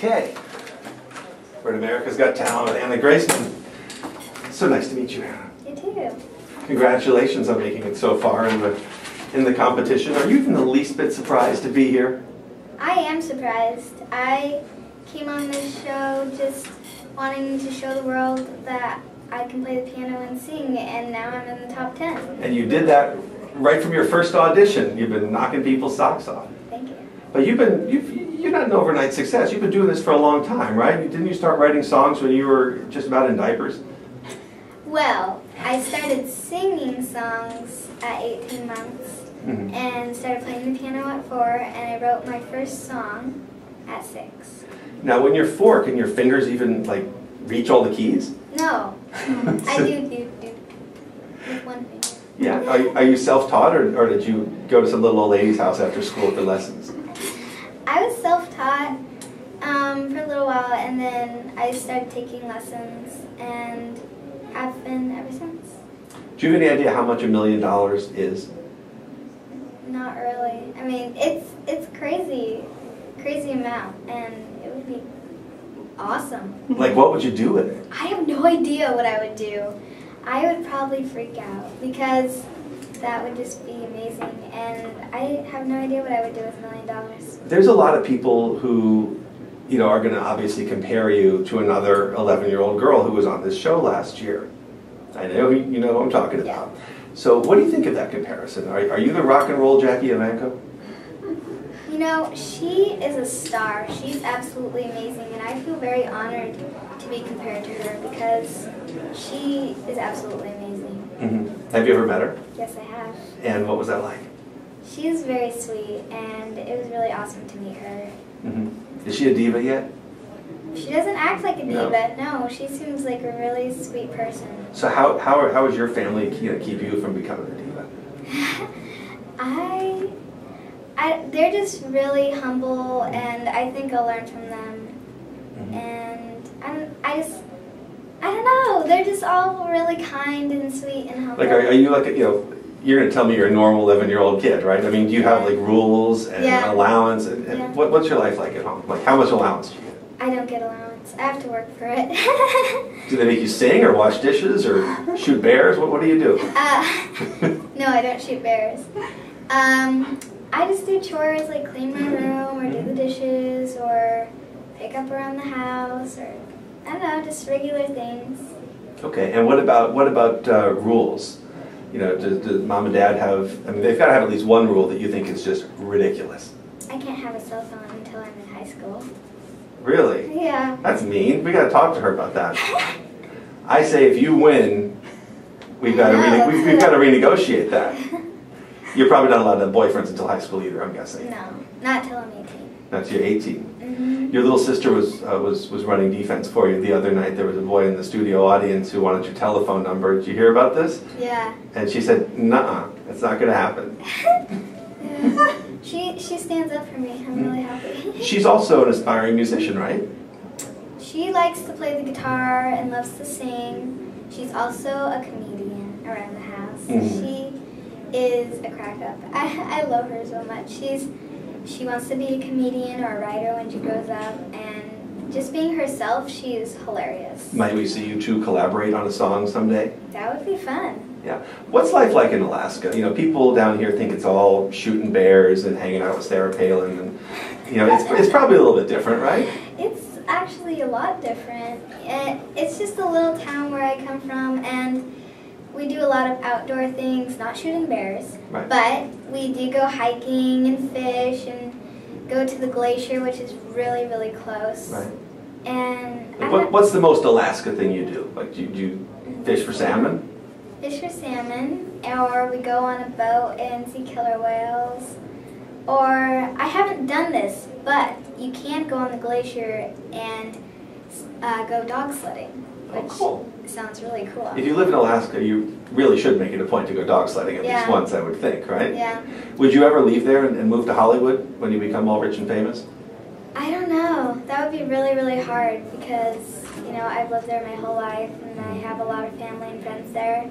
Okay. We're at America's Got Talent with Anna Graceman. So nice to meet you, Anna. You too. Congratulations on making it so far in the competition. Are you even the least bit surprised to be here? I am surprised. I came on this show just wanting to show the world that I can play the piano and sing, and now I'm in the top 10. And you did that right from your first audition. You've been knocking people's socks off. Thank you. But you're not an overnight success. You've been doing this for a long time, right? Didn't you start writing songs when you were just about in diapers? Well, I started singing songs at 18 months and started playing the piano at 4, and I wrote my first song at 6. Now, when you're 4, can your fingers even, like, reach all the keys? No. I do with one finger. Yeah. Are you self-taught, or did you go to some little old lady's house after school for lessons? I was self-taught for a little while, and then I started taking lessons, and have been ever since. Do you have any idea how much $1 million is? Not really. I mean, it's crazy amount, and it would be awesome. Like, what would you do with it? I have no idea what I would do. I would probably freak out, because that would just be amazing, and I have no idea what I would do with $1 million. There's a lot of people who, are going to obviously compare you to another 11-year-old girl who was on this show last year. I know you know who I'm talking about. Yeah. So what do you think of that comparison? Are you the rock and roll Jackie Evancho? She is a star. She's absolutely amazing, and I feel very honored to be compared to her because she is absolutely amazing. Mm-hmm. Have you ever met her? Yes, I have. And what was that like? She's very sweet, and it was really awesome to meet her. Mm-hmm. Is she a diva yet? She doesn't act like a diva. No, she seems like a really sweet person. So how is your family keep you from becoming a diva? They're just really humble, and I think I'll learn from them. Mm-hmm. And I don't know. They're just all really kind and sweet and humble. Like, are you like you're going to tell me you're a normal 11-year-old kid, right? I mean, do you have like rules and allowance? And what's your life like at home? Like, how much allowance do you get? I don't get allowance. I have to work for it. Do they make you sing or wash dishes or shoot bears? What do you do? No, I don't shoot bears. I just do chores like clean my room or do the dishes or pick up around the house or, I don't know, just regular things. Okay, and what about rules? Does mom and dad have, I mean, they've got to have at least one rule that you think is just ridiculous. I can't have a cell phone until I'm in high school. Really? Yeah. That's mean. We got to talk to her about that. I say if you win, we've got to renegotiate that. You're probably not allowed to have boyfriends until high school either, I'm guessing. No, not till I'm 18. Not till you're 18. Mm-hmm. Your little sister was running defense for you the other night. There was a boy in the studio audience who wanted your telephone number. Did you hear about this? Yeah. And she said, "Nuh-uh, it's not going to happen." Yeah. She stands up for me. I'm really happy. She's also an aspiring musician, right? She likes to play the guitar and loves to sing. She's also a comedian around the house. Mm-hmm. She is a crack up. I love her so much. She wants to be a comedian or a writer when she grows up, and just being herself, she is hilarious. Might we see you two collaborate on a song someday? That would be fun. Yeah. What's life like in Alaska? People down here think it's all shooting bears and hanging out with Sarah Palin, and it's probably a little bit different, right? It's actually a lot different. It's just a little town where I come from, and we do a lot of outdoor things, not shooting bears, right. But we do go hiking and fish and go to the glacier, which is really, really close. Right. And what's the most Alaska thing you do? Like, do you fish for salmon? Fish for salmon, or we go on a boat and see killer whales. Or, I haven't done this, but you can go on the glacier and go dog sledding, which sounds really cool. If you live in Alaska, you really should make it a point to go dog sledding at least once, I would think, right? Yeah. Would you ever leave there and move to Hollywood when you become all rich and famous? I don't know. That would be really, really hard because, I've lived there my whole life and I have a lot of family and friends there.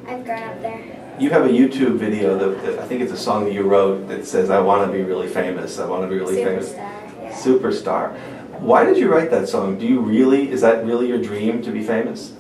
I've grown up there. You have a YouTube video that I think it's a song that you wrote that says, "I want to be really famous. I want to be really famous." Superstar, yeah. Superstar. Why did you write that song? Is that really your dream to be famous?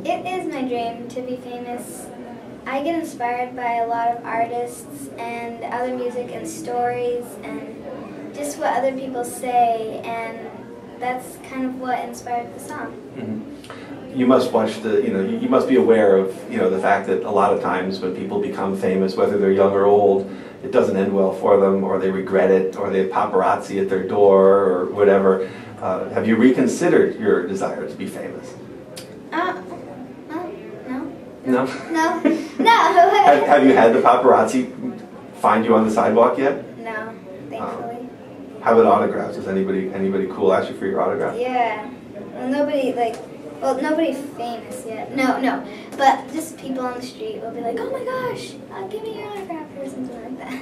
It is my dream to be famous. I get inspired by a lot of artists and other music and stories and just what other people say, and that's kind of what inspired the song. You must watch you must be aware of, the fact that a lot of times when people become famous, whether they're young or old, it doesn't end well for them, or they regret it, or they have paparazzi at their door, or whatever. Have you reconsidered your desire to be famous? No. No? No. Have you had the paparazzi find you on the sidewalk yet? No, thankfully. How about autographs? Does anybody cool ask you for your autograph? Yeah. Well, nobody famous yet. No. But just people on the street will be like, "Oh my gosh, give me your autograph," or something like that.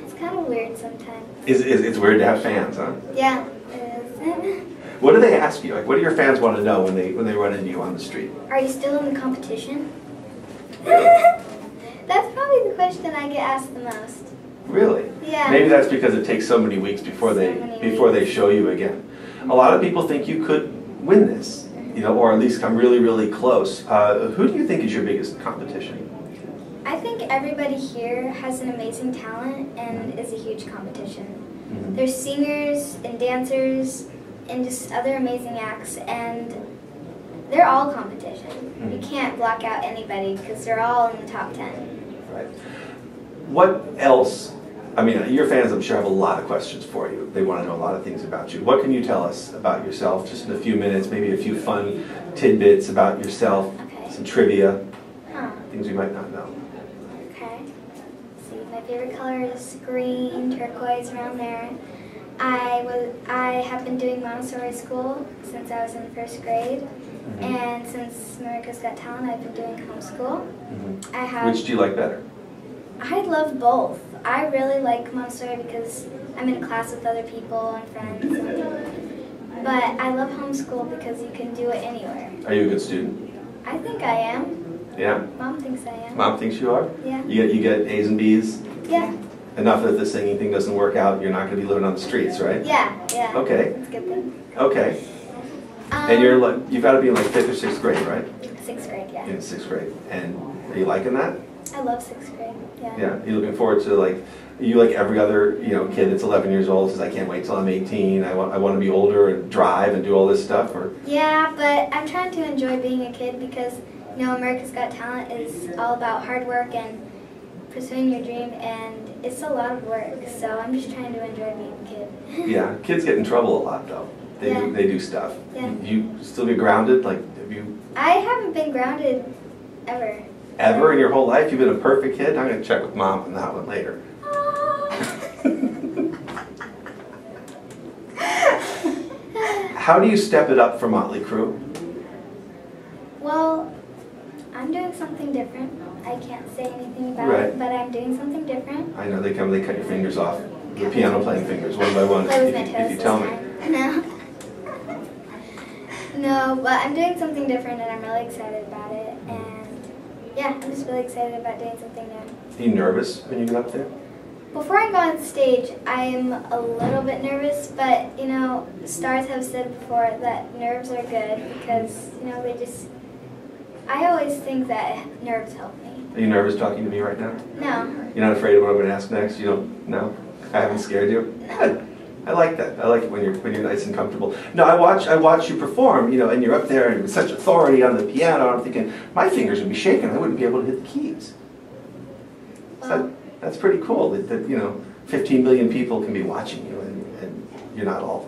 It's kind of weird sometimes. It's weird to have fans, huh? Yeah, it is. What do they ask you? Like, what do your fans want to know when they run into you on the street? Are you still in the competition? That's probably the question I get asked the most. Really? Yeah. Maybe that's because it takes so many weeks before they show you again. A lot of people think you could win this, or at least come really, really close. Who do you think is your biggest competition? I think everybody here has an amazing talent and is a huge competition. There's singers and dancers and just other amazing acts, and they're all competition. You can't block out anybody because they're all in the top 10. Right. What else? I mean, your fans, I'm sure, have a lot of questions for you. They want to know a lot of things about you. What can you tell us about yourself, just in a few minutes, maybe a few fun tidbits about yourself, some trivia, things we might not know. Okay. Let's see, my favorite color is green, turquoise, around there. I have been doing Montessori school since I was in 1st grade, and since America's Got Talent, I've been doing homeschool. Which do you like better? I love both. I really like Montessori because I'm in a class with other people and friends, but I love homeschool because you can do it anywhere. Are you a good student? I think I am. Yeah? Mom thinks I am. Mom thinks you are? Yeah. You get A's and B's? Yeah. Enough that the singing thing doesn't work out, you're not going to be living on the streets, right? Yeah. Okay. That's a good thing. Okay. And you've got to be in like 5th or 6th grade, right? 6th grade, yeah. In 6th grade. And are you liking that? I love 6th grade, yeah. Yeah. You're looking forward to you like every other kid that's 11 years old says, I can't wait till I'm 18. I want to be older and drive and do all this stuff, or? Yeah, but I'm trying to enjoy being a kid because America's Got Talent is all about hard work and pursuing your dream, and it's a lot of work, so I'm just trying to enjoy being a kid. Yeah, kids get in trouble a lot though. They do stuff. Yeah. You still get grounded? Have you? I haven't been grounded ever. Ever in your whole life? You've been a perfect kid? I'm going to check with Mom on that one later. How do you step it up for Motley Crue? Well, I'm doing something different. I can't say anything about it, but I'm doing something different. I know they cut your fingers off. The piano playing fingers, one by one, if you tell me. No. No, but I'm doing something different and I'm really excited about it. And yeah, I'm just really excited about doing something new. Are you nervous when you get up there? Before I go on stage, I'm a little bit nervous, but stars have said before that nerves are good because, I always think that nerves help me. Are you nervous talking to me right now? No. You're not afraid of what I'm going to ask next? You don't? No? I haven't scared you? No. Good. I like that. I like it when you're nice and comfortable. No, I watch you perform, and you're up there and with such authority on the piano. I'm thinking my fingers would be shaking. I wouldn't be able to hit the keys. So that's pretty cool. That 15 million people can be watching you, and you're not all.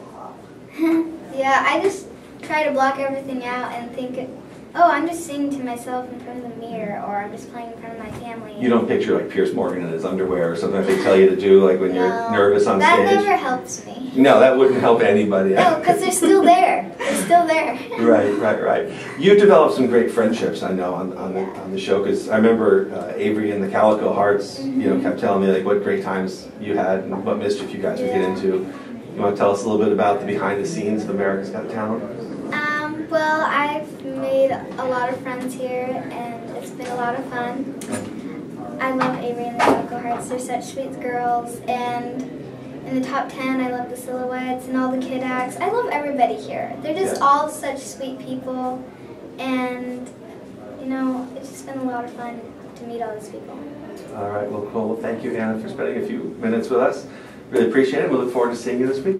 Yeah, I just try to block everything out and think, I'm just singing to myself in front of the mirror, or I'm just playing in front of my family. You don't picture like Pierce Morgan in his underwear or something they tell you to do, like when you're nervous on stage? That never helps me. No, that wouldn't help anybody. No, because they're still there. They're still there. Right. You've developed some great friendships, I know, on the show, because I remember Avery and the Calico Hearts, kept telling me like what great times you had and what mischief you guys would get into. You want to tell us a little bit about the behind the scenes of America's Got Talent? Well, I've made a lot of friends here, and it's been a lot of fun. I love Avery and the Calico Hearts. They're such sweet girls, and in the top 10. I love the silhouettes and all the kid acts. I love everybody here. They're just all such sweet people, and you know, it's just been a lot of fun to meet all these people. All right, well, cool. Well, thank you, Anna, for spending a few minutes with us. Really appreciate it. We look forward to seeing you this week.